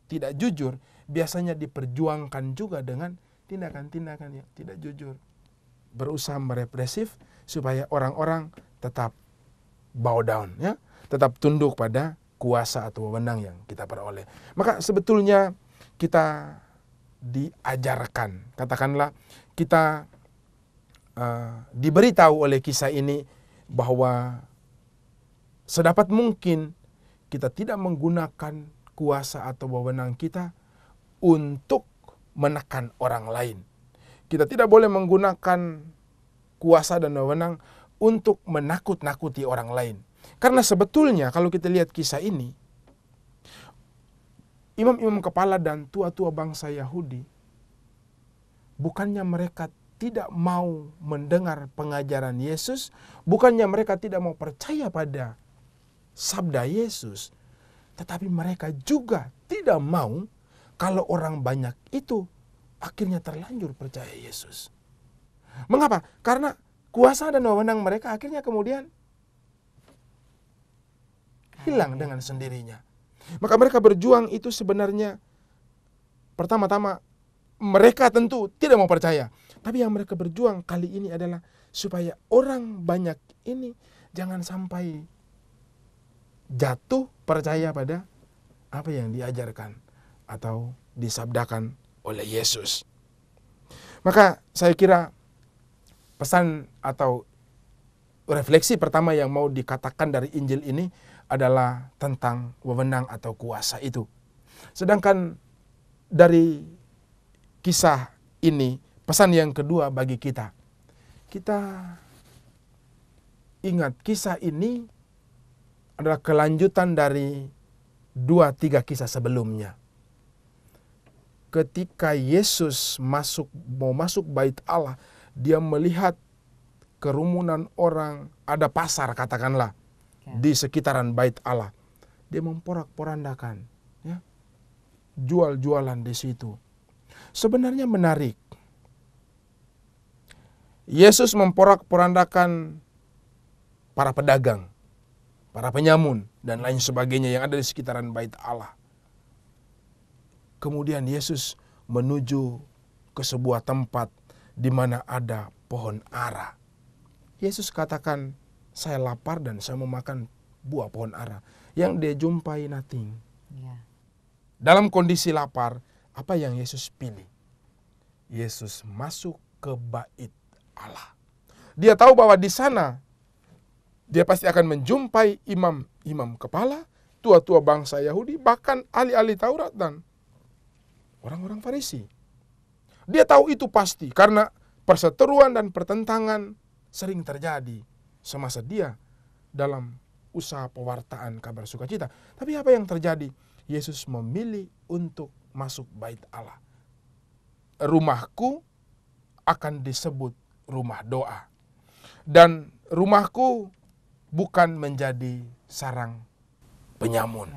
Speaker 3: tidak jujur, biasanya diperjuangkan juga dengan tindakan-tindakan yang tidak jujur. Berusaha merepresif supaya orang-orang tetap bow down, ya, tetap tunduk pada kuasa atau wewenang yang kita peroleh. Maka sebetulnya kita diajarkan, katakanlah kita diberitahu oleh kisah ini bahwa sedapat mungkin kita tidak menggunakan kuasa atau wewenang kita untuk menekan orang lain. Kita tidak boleh menggunakan kuasa dan wewenang untuk menakut-nakuti orang lain. Karena sebetulnya kalau kita lihat kisah ini, imam-imam kepala dan tua-tua bangsa Yahudi, bukannya mereka tidak mau mendengar pengajaran Yesus, bukannya mereka tidak mau percaya pada sabda Yesus, tetapi mereka juga tidak mau kalau orang banyak itu akhirnya terlanjur percaya Yesus. Mengapa? Karena kuasa dan wewenang mereka akhirnya kemudian hilang dengan sendirinya. Maka mereka berjuang itu sebenarnya pertama-tama mereka tentu tidak mau percaya. Tapi yang mereka berjuang kali ini adalah supaya orang banyak ini jangan sampai jatuh percaya pada apa yang diajarkan atau disabdakan oleh Yesus. Maka saya kira pesan atau refleksi pertama yang mau dikatakan dari Injil ini adalah tentang wewenang atau kuasa itu. Sedangkan dari kisah ini pesan yang kedua bagi kita. Kita ingat kisah ini adalah kelanjutan dari 2-3 kisah sebelumnya. Ketika Yesus mau masuk bait Allah, dia melihat kerumunan orang, ada pasar katakanlah, di sekitaran bait Allah. Dia memporak-porandakan, ya, jual-jualan di situ. Sebenarnya menarik. Yesus memporak-porandakan para pedagang, para penyamun, dan lain sebagainya yang ada di sekitaran bait Allah. Kemudian Yesus menuju ke sebuah tempat di mana ada pohon ara. Yesus katakan, saya lapar dan saya mau makan buah pohon ara. Yang dia jumpai nothing. Dalam kondisi lapar, apa yang Yesus pilih? Yesus masuk ke bait Allah. Dia tahu bahwa di sana dia pasti akan menjumpai imam-imam kepala, tua-tua bangsa Yahudi, bahkan ahli-ahli Taurat dan orang-orang Farisi. Dia tahu itu pasti karena perseteruan dan pertentangan sering terjadi semasa dia dalam usaha pewartaan kabar sukacita. Tapi apa yang terjadi? Yesus memilih untuk masuk bait Allah. Rumahku akan disebut rumah doa. Dan rumahku bukan menjadi sarang penyamun.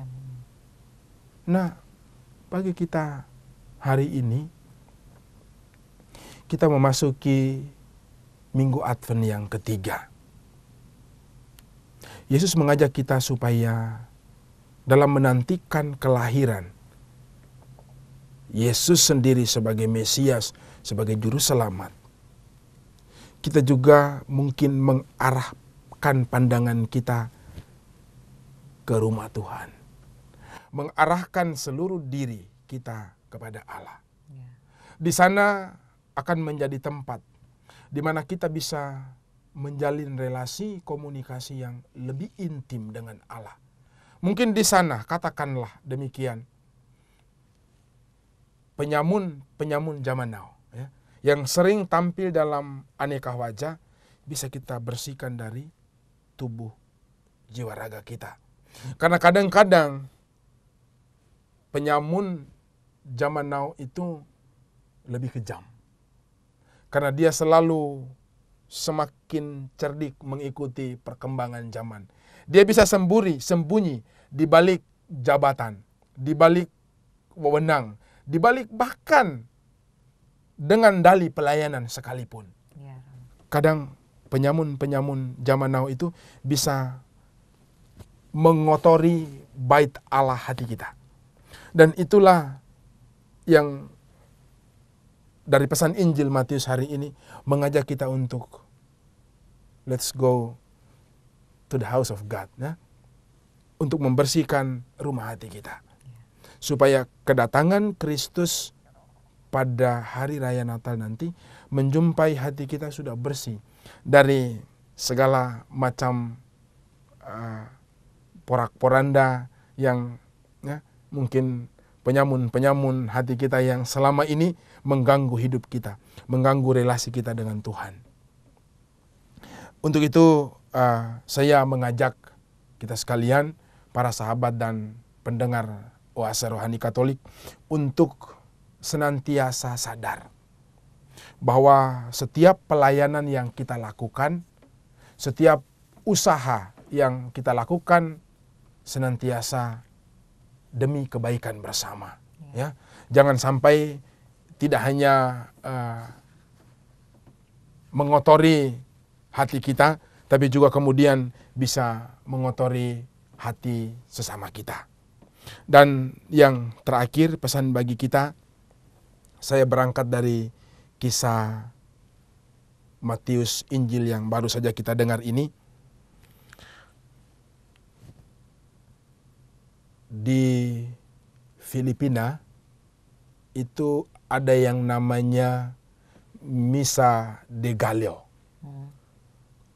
Speaker 3: Nah, bagi kita hari ini, kita memasuki Minggu Advent yang ketiga. Yesus mengajak kita supaya dalam menantikan kelahiran Yesus sendiri sebagai Mesias, sebagai Juru Selamat, kita juga mungkin mengarahkan pandangan kita ke rumah Tuhan. Mengarahkan seluruh diri kita kepada Allah. Di sana akan menjadi tempat di mana kita bisa menjalin relasi komunikasi yang lebih intim dengan Allah. Mungkin di sana, katakanlah demikian, penyamun zaman now, ya, yang sering tampil dalam aneka wajah, bisa kita bersihkan dari tubuh jiwa raga kita. Karena kadang-kadang penyamun zaman now itu lebih kejam. Karena dia selalu semakin cerdik mengikuti perkembangan zaman. Dia bisa sembunyi di balik jabatan, di balik wewenang, di balik bahkan dengan dalih pelayanan sekalipun. Kadang penyamun-penyamun zaman now itu bisa mengotori bait Allah hati kita. Dan itulah yang dari pesan Injil Matius hari ini mengajak kita untuk let's go to the house of God, ya? Untuk membersihkan rumah hati kita. Supaya kedatangan Kristus pada hari raya Natal nanti menjumpai hati kita sudah bersih dari segala macam porak-poranda yang, ya, mungkin penyamun-penyamun hati kita yang selama ini mengganggu hidup kita, mengganggu relasi kita dengan Tuhan. Untuk itu saya mengajak kita sekalian, para sahabat dan pendengar Oase Rohani Katolik, untuk senantiasa sadar bahwa setiap pelayanan yang kita lakukan, setiap usaha yang kita lakukan senantiasa demi kebaikan bersama. Ya, jangan sampai tidak hanya mengotori hati kita, tapi juga kemudian bisa mengotori hati sesama kita. Dan yang terakhir, pesan bagi kita, saya berangkat dari kisah Matius Injil yang baru saja kita dengar ini. Di Filipina itu ada yang namanya Misa de Gallo.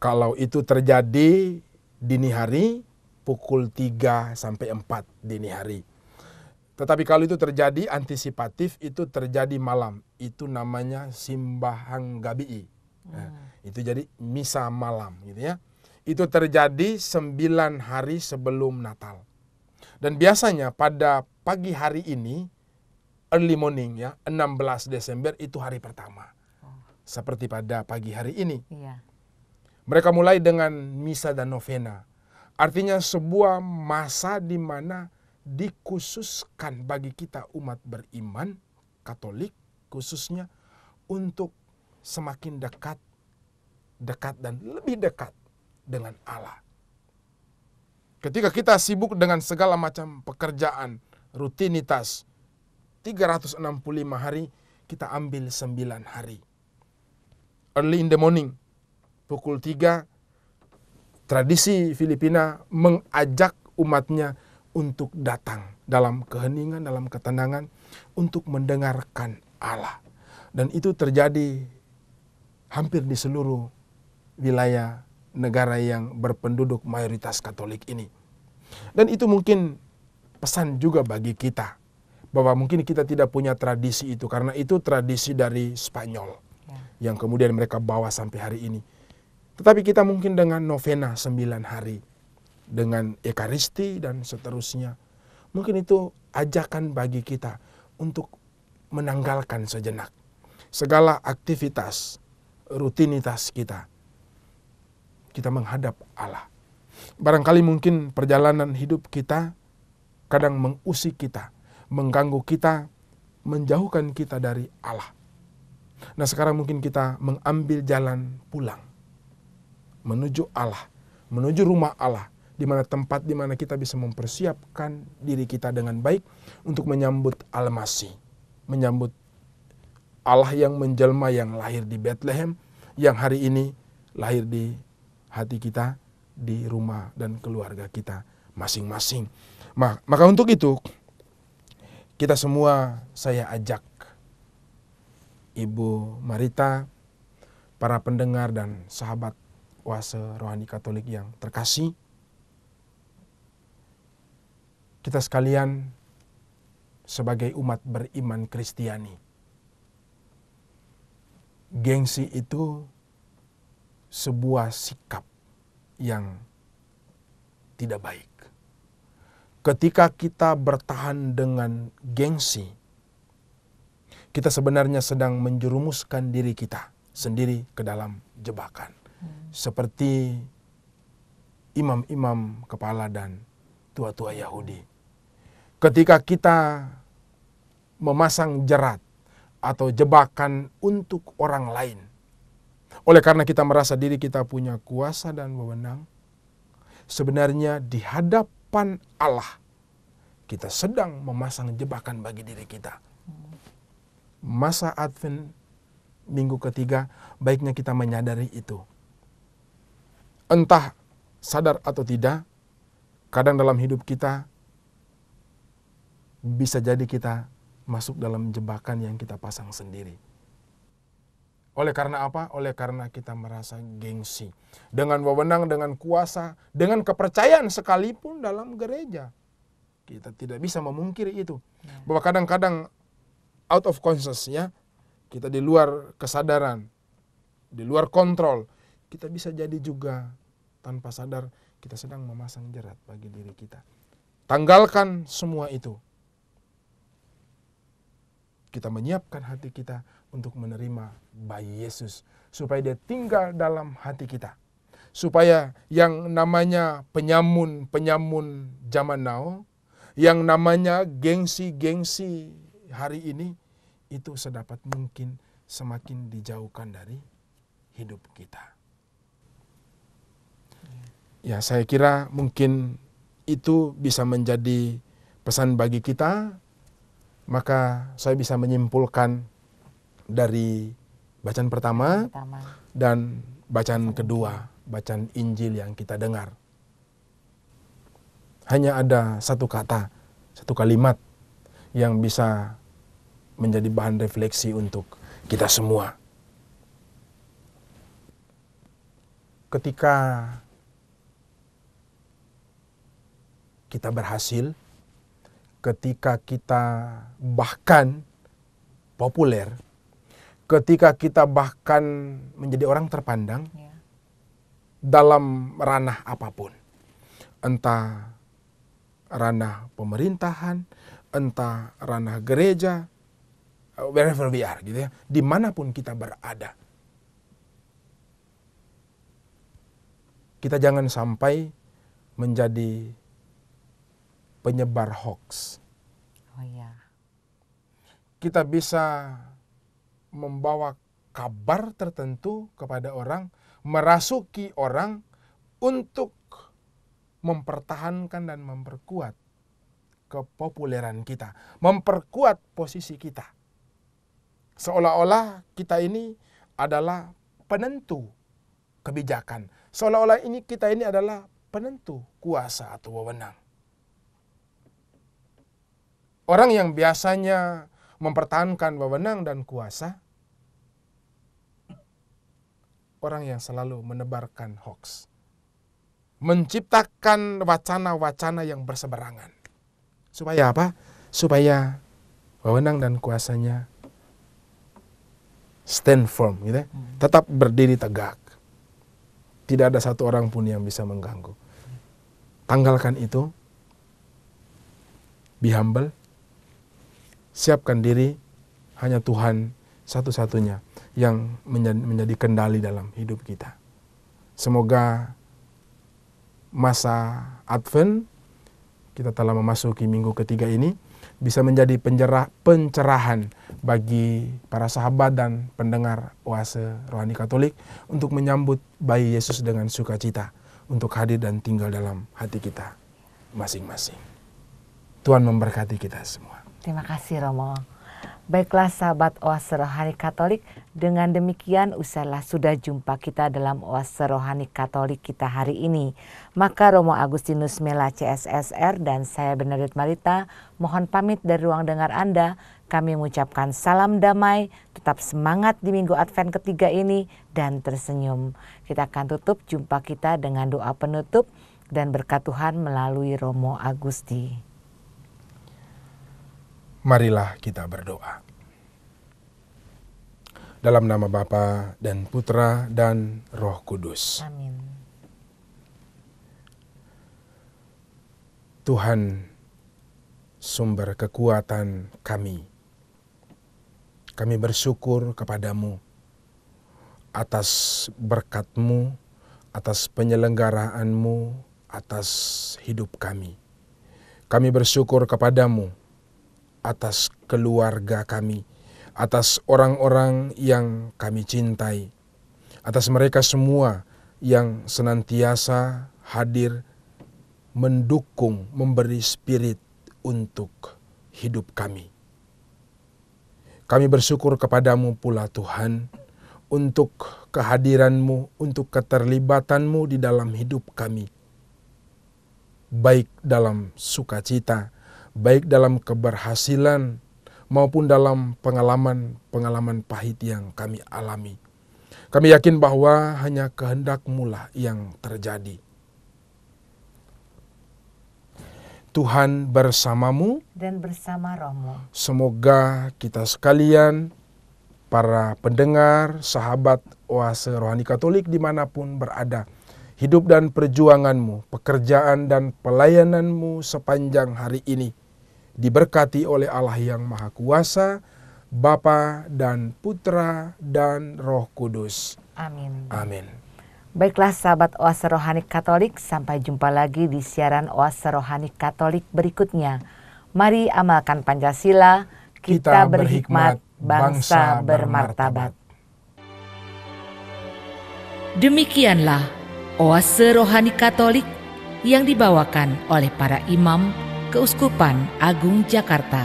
Speaker 3: Kalau itu terjadi dini hari, pukul 3 sampai 4 dini hari. Tetapi kalau itu terjadi antisipatif, itu terjadi malam. Itu namanya Simbahang Gabii. Nah, itu jadi misa malam gitu ya. Itu terjadi 9 hari sebelum Natal. Dan biasanya pada pagi hari ini, early morning ya, 16 Desember itu hari pertama. Seperti pada pagi hari ini.
Speaker 2: Iya.
Speaker 3: Mereka mulai dengan misa dan novena. Artinya sebuah masa di mana dikhususkan bagi kita umat beriman, Katolik khususnya, untuk semakin dekat dan lebih dekat dengan Allah. Ketika kita sibuk dengan segala macam pekerjaan, rutinitas, 365 hari, kita ambil 9 hari. Early in the morning, pukul 3, tradisi Filipina mengajak umatnya untuk datang dalam keheningan, dalam ketenangan, untuk mendengarkan Allah. Dan itu terjadi hampir di seluruh wilayah negara yang berpenduduk mayoritas Katolik ini. Dan itu mungkin pesan juga bagi kita, bahwa mungkin kita tidak punya tradisi itu, karena itu tradisi dari Spanyol yang kemudian mereka bawa sampai hari ini. Tetapi kita mungkin dengan novena 9 hari, dengan Ekaristi dan seterusnya, mungkin itu ajakan bagi kita untuk menanggalkan sejenak segala aktivitas, rutinitas kita. Kita menghadap Allah. Barangkali mungkin perjalanan hidup kita kadang mengusik kita, mengganggu kita, menjauhkan kita dari Allah. Nah, sekarang mungkin kita mengambil jalan pulang menuju Allah, menuju rumah Allah, di mana tempat di mana kita bisa mempersiapkan diri kita dengan baik untuk menyambut Al-Masih, menyambut Allah yang menjelma, yang lahir di Bethlehem, yang hari ini lahir di hati kita, di rumah dan keluarga kita masing-masing. Maka untuk itu, kita semua, saya ajak Ibu Marita, para pendengar dan sahabat Oase Rohani Katolik yang terkasih, kita sekalian sebagai umat beriman Kristiani, gengsi itu sebuah sikap yang tidak baik. Ketika kita bertahan dengan gengsi, kita sebenarnya sedang menjerumuskan diri kita sendiri ke dalam jebakan. Seperti imam-imam kepala dan tua-tua Yahudi. Ketika kita memasang jerat atau jebakan untuk orang lain, oleh karena kita merasa diri kita punya kuasa dan wewenang, sebenarnya di hadapan Allah kita sedang memasang jebakan bagi diri kita. Masa Advent minggu ketiga, baiknya kita menyadari itu. Entah sadar atau tidak, kadang dalam hidup kita bisa jadi kita masuk dalam jebakan yang kita pasang sendiri. Oleh karena apa? Oleh karena kita merasa gengsi. Dengan wewenang, dengan kuasa, dengan kepercayaan sekalipun dalam gereja. Kita tidak bisa memungkiri itu. Bahwa kadang-kadang out of conscious ya, kita di luar kesadaran, di luar kontrol, kita bisa jadi juga tanpa sadar kita sedang memasang jerat bagi diri kita. Tanggalkan semua itu. Kita menyiapkan hati kita untuk menerima bayi Yesus, supaya dia tinggal dalam hati kita. Supaya yang namanya penyamun zaman now, yang namanya gengsi hari ini, itu sedapat mungkin semakin dijauhkan dari hidup kita. Ya, saya kira mungkin itu bisa menjadi pesan bagi kita. Maka saya bisa menyimpulkan dari bacaan pertama dan bacaan kedua, bacaan Injil yang kita dengar. Hanya ada satu kata, satu kalimat yang bisa menjadi bahan refleksi untuk kita semua. Ketika kita berhasil, ketika kita bahkan populer, ketika kita bahkan menjadi orang terpandang dalam ranah apapun. Entah ranah pemerintahan, entah ranah gereja, wherever we are, gitu ya, dimanapun kita berada. Kita jangan sampai menjadi penyebar hoax.
Speaker 2: Oh ya.
Speaker 3: Kita bisa membawa kabar tertentu kepada orang, merasuki orang untuk mempertahankan dan memperkuat kepopuleran kita, memperkuat posisi kita. Seolah-olah kita ini adalah penentu kebijakan. Seolah-olah kita ini adalah penentu kuasa atau wewenang. Orang yang biasanya mempertahankan wewenang dan kuasa, orang yang selalu menebarkan hoax, menciptakan wacana-wacana yang berseberangan. Supaya apa? Supaya wewenang dan kuasanya stand firm, gitu ya? Tetap berdiri tegak. Tidak ada satu orang pun yang bisa mengganggu. Tanggalkan itu. Be humble. Siapkan diri. Hanya Tuhan satu-satunya yang menjadi kendali dalam hidup kita. Semoga masa Advent, kita telah memasuki minggu ketiga ini, bisa menjadi pencerahan bagi para sahabat dan pendengar Oase Rohani Katolik untuk menyambut bayi Yesus dengan sukacita, untuk hadir dan tinggal dalam hati kita masing-masing. Tuhan memberkati kita semua.
Speaker 2: Terima kasih Romo. Baiklah sahabat Oase Rohani Katolik, dengan demikian usailah sudah jumpa kita dalam Oase Rohani Katolik kita hari ini. Maka Romo Agustinus Mela CSSR dan saya Bernadette Marita mohon pamit dari ruang dengar Anda. Kami mengucapkan salam damai, tetap semangat di minggu Advent ketiga ini dan tersenyum. Kita akan tutup jumpa kita dengan doa penutup dan berkat Tuhan melalui Romo Agusti.
Speaker 3: Marilah kita berdoa. Dalam nama Bapa dan Putra dan Roh Kudus.
Speaker 2: Amin.
Speaker 3: Tuhan, sumber kekuatan kami. Kami bersyukur kepadamu atas berkat-Mu, atas penyelenggaraanmu, atas hidup kami. Kami bersyukur kepadamu atas keluarga kami, atas orang-orang yang kami cintai, atas mereka semua yang senantiasa hadir, mendukung, memberi spirit untuk hidup kami. Kami bersyukur kepadamu pula Tuhan, untuk kehadiranmu, untuk keterlibatanmu di dalam hidup kami. Baik dalam sukacita, baik dalam keberhasilan, maupun dalam pengalaman-pengalaman pahit yang kami alami. Kami yakin bahwa hanya kehendak-Mu lah yang terjadi. Tuhan bersamamu
Speaker 2: dan bersama Romo.
Speaker 3: Semoga kita sekalian, para pendengar, sahabat Oase Rohani Katolik dimanapun berada, hidup dan perjuanganmu, pekerjaan dan pelayananmu sepanjang hari ini diberkati oleh Allah yang Maha Kuasa, Bapa dan Putra dan Roh Kudus.
Speaker 2: Amin.
Speaker 3: Amin.
Speaker 2: Baiklah sahabat Oase Rohani Katolik, sampai jumpa lagi di siaran Oase Rohani Katolik berikutnya. Mari amalkan Pancasila, kita berhikmat, bangsa bermartabat.
Speaker 1: Demikianlah Oase Rohani Katolik yang dibawakan oleh para imam Keuskupan Agung Jakarta.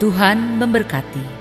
Speaker 1: Tuhan memberkati.